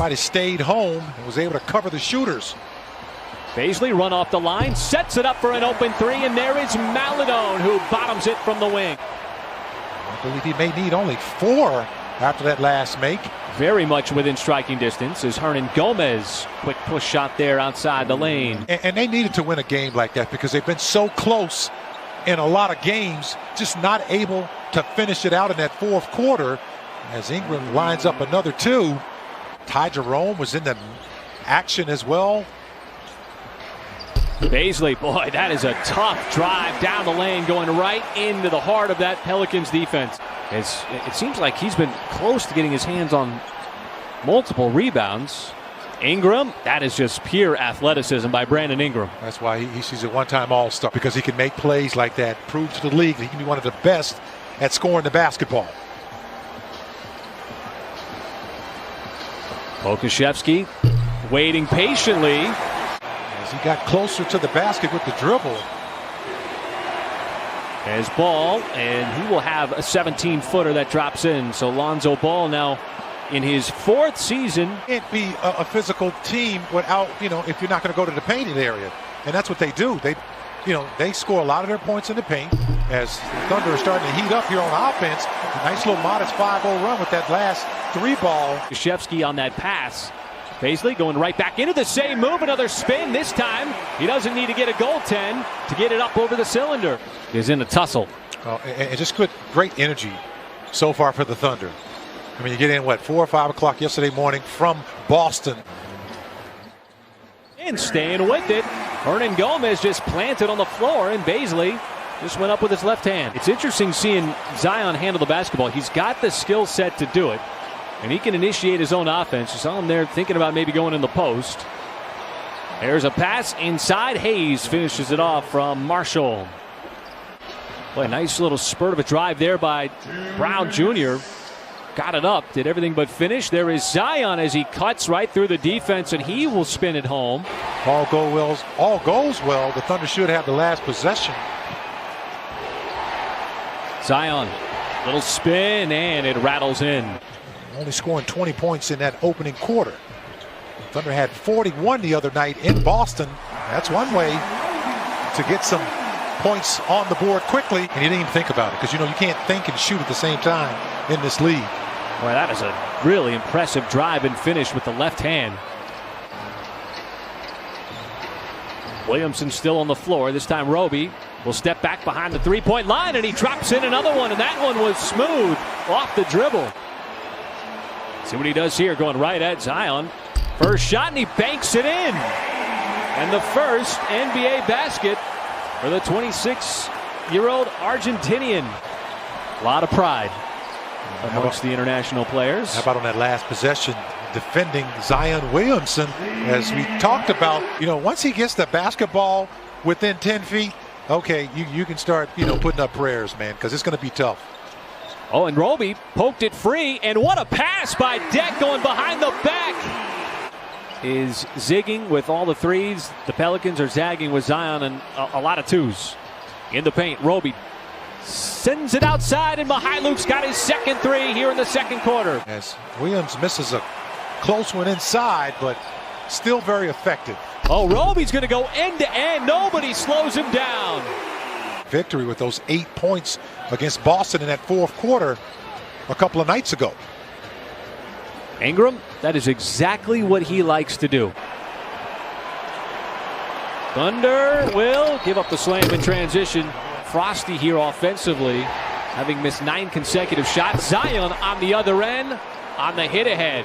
Everybody stayed home and was able to cover the shooters. Baisley run off the line, sets it up for an open three, and there is Maladone who bottoms it from the wing. I believe he may need only 4 after that last make. Very much within striking distance is Hernan Gomez. Quick push shot there outside the lane. And they needed to win a game like that because they've been so close in a lot of games, just not able to finish it out in that fourth quarter as Ingram lines up another 2. Ty Jerome was in the action as well. Baisley, boy, that is a tough drive down the lane, going right into the heart of that Pelicans defense. It seems like he's been close to getting his hands on multiple rebounds. Ingram, that is just pure athleticism by Brandon Ingram. That's why he's a one-time All-Star, because he can make plays like that, prove to the league that he can be one of the best at scoring the basketball. Okashevsky waiting patiently as he got closer to the basket with the dribble. As Ball, and he will have a 17-footer that drops in. So Lonzo Ball now in his 4th season. Can't be a physical team without, if you're not going to go to the painted area. And that's what they do. They score a lot of their points in the paint as the Thunder are starting to heat up here on offense. A nice little modest 5-0 run with that last 3 ball. Okashevsky on that pass. Baisley going right back into the same move, another spin. This time he doesn't need to get a goaltend to get it up over the cylinder. Is in a tussle. And just great energy so far for the Thunder. I mean, you get in 4 or 5 o'clock yesterday morning from Boston. And staying with it, Hernan Gomez just planted on the floor, and Baisley just went up with his left hand. It's interesting seeing Zion handle the basketball. He's got the skill set to do it, and he can initiate his own offense. You saw him there thinking about maybe going in the post. There's a pass inside. Hayes finishes it off from Marshall. Boy, a nice little spurt of a drive there by Brown Jr. Got it up, did everything but finish. There is Zion as he cuts right through the defense, and he will spin it home. All goes well. The Thunder should have the last possession. Zion, little spin, and it rattles in. Only scoring 20 points in that opening quarter. The Thunder had 41 the other night in Boston. That's one way to get some points on the board quickly, and you didn't even think about it because you can't think and shoot at the same time in this league. Boy, that is a really impressive drive and finish with the left hand. Williamson still on the floor. This time Roby will step back behind the three-point line, and he drops in another one, and that one was smooth off the dribble. See what he does here, going right at Zion. First shot, and he banks it in. And the first NBA basket for the 26-year-old Argentinian. A lot of pride amongst the international players. How about on that last possession, defending Zion Williamson? As we talked about, once he gets the basketball within 10 feet, okay, you can start, putting up prayers, man, because it's going to be tough. Oh, and Roby poked it free, and what a pass by Deck going behind the back. Is zigging with all the threes. The Pelicans are zagging with Zion and a lot of twos. In the paint, Roby sends it outside, and Mihailuk's got his second 3 here in the second quarter. As Williams misses a close one inside, but still very effective. Oh, Roby's going to go end to end. Nobody slows him down. Victory with those 8 points against Boston in that fourth quarter a couple of nights ago. Ingram, that is exactly what he likes to do. Thunder will give up the slam in transition. Frosty here offensively, having missed 9 consecutive shots. Zion on the other end on the hit ahead.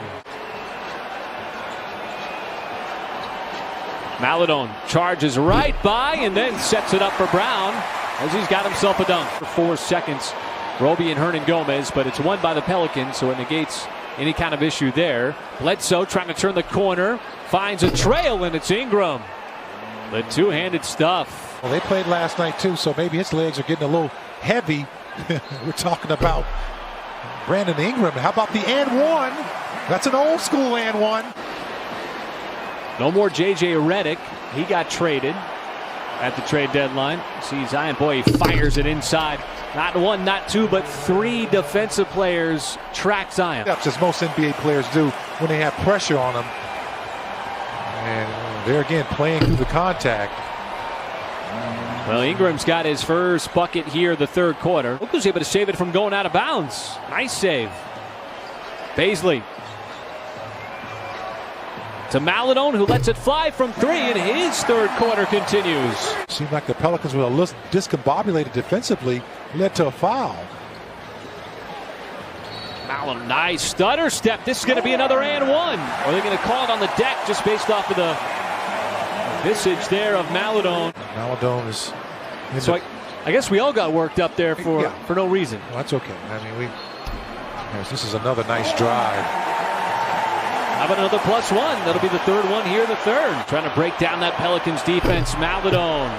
Maladone charges right by and then sets it up for Brown as he's got himself a dunk. For 4 seconds, Roby and Hernan Gomez, but it's won by the Pelicans, so it negates any kind of issue there. Bledsoe trying to turn the corner, finds a trail, and it's Ingram. The two-handed stuff. Well, they played last night too, so maybe his legs are getting a little heavy. We're talking about Brandon Ingram. How about the and one? That's an old school and one. No more J.J. Redick. He got traded at the trade deadline. See Zion, boy, he fires it inside. Not one, not two, but three defensive players track Zion. As most NBA players do when they have pressure on them. And they're again playing through the contact. Well, Ingram's got his first bucket here the third quarter. Luke was able to save it from going out of bounds. Nice save. Baisley to Maladone, who lets it fly from three, and his third quarter continues. Seemed like the Pelicans were a little discombobulated defensively, led to a foul. Maladone, nice stutter step. This is going to be another and one. Or they're going to call it on the deck just based off of the visage there of Maladone. Maladone is... So I guess we all got worked up there for no reason. Well, that's okay. I mean, this is another nice drive. How about another +1? That'll be the third one here, the third. Trying to break down that Pelicans defense. Maladone.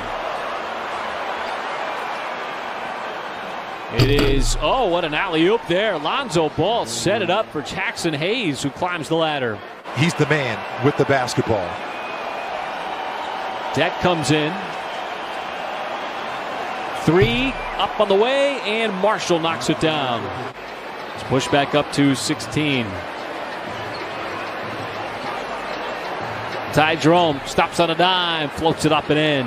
It is, oh, what an alley-oop there. Lonzo Ball set it up for Jackson Hayes, who climbs the ladder. He's the man with the basketball. Deck comes in. Three up on the way, and Marshall knocks it down. It's pushed back up to 16. Ty Jerome stops on a dime, floats it up and in.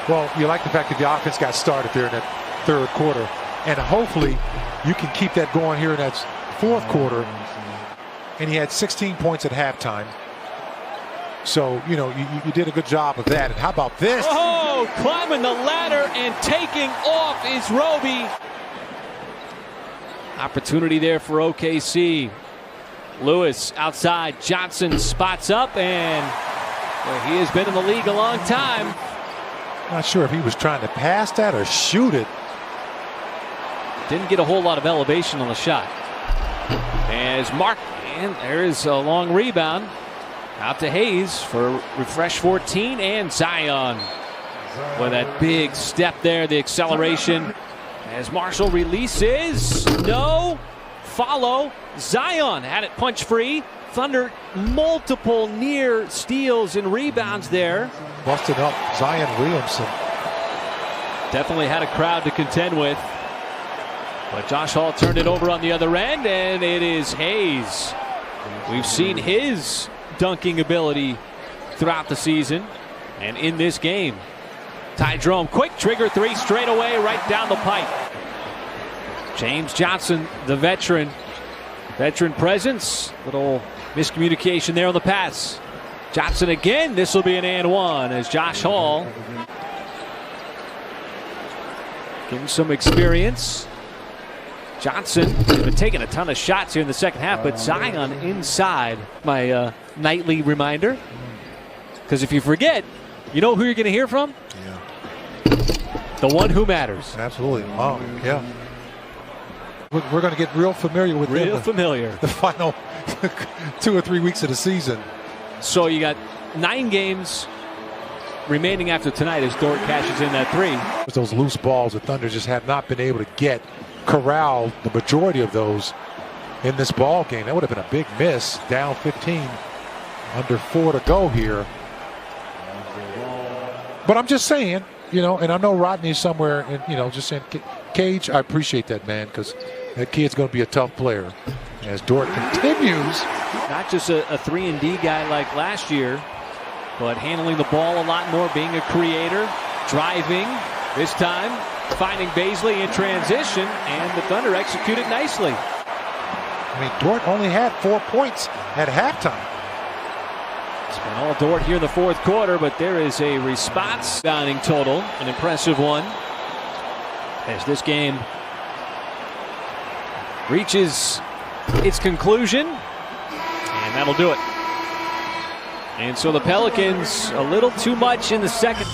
Well, you like the fact that the offense got started there in that third quarter, and hopefully you can keep that going here in that fourth quarter. And he had 16 points at halftime. So, you know, you did a good job of that. And how about this? Oh, climbing the ladder and taking off is Roby. Opportunity there for OKC. Lewis outside. Johnson spots up, and he has been in the league a long time. Not sure if he was trying to pass that or shoot it. Didn't get a whole lot of elevation on the shot. As Mark, and there is a long rebound. Out to Hayes for refresh 14, and Zion with that big step there, the acceleration. As Marshall releases, no, follow. Zion had it punch free. Thunder multiple near steals and rebounds there. Busted up Zion Williamson. Definitely had a crowd to contend with. But Josh Hall turned it over on the other end, and it is Hayes. We've seen his dunking ability throughout the season and in this game. Ty Jerome, quick trigger three straight away right down the pipe. James Johnson, the veteran presence. Little miscommunication there on the pass. Johnson again. This will be an and one as Josh Hall getting some experience. Johnson has been taking a ton of shots here in the second half, but Zion inside. My nightly reminder, because if you forget, you know who you're going to hear from? Yeah. The one who matters. Absolutely. Oh, yeah. We're going to get real familiar with them. Real familiar. The final 2 or 3 weeks of the season. So you got 9 games remaining after tonight as Dort cashes in that three. Those loose balls, the Thunder just have not been able to corral the majority of those in this ball game. That would have been a big miss. Down 15, under 4 to go here. But I'm just saying, you know, and I know Rodney's somewhere, and you know, just saying, Cage, I appreciate that, man, because that kid's going to be a tough player. As Dort continues. Not just a 3-and-D guy like last year, but handling the ball a lot more, being a creator, driving. This time, finding Baisley in transition, and the Thunder executed nicely. I mean, Dort only had 4 points at halftime. It's been all Dort here in the fourth quarter, but there is a response. Downing total, an impressive one. As this game reaches its conclusion, and that'll do it. And so the Pelicans, a little too much in the second.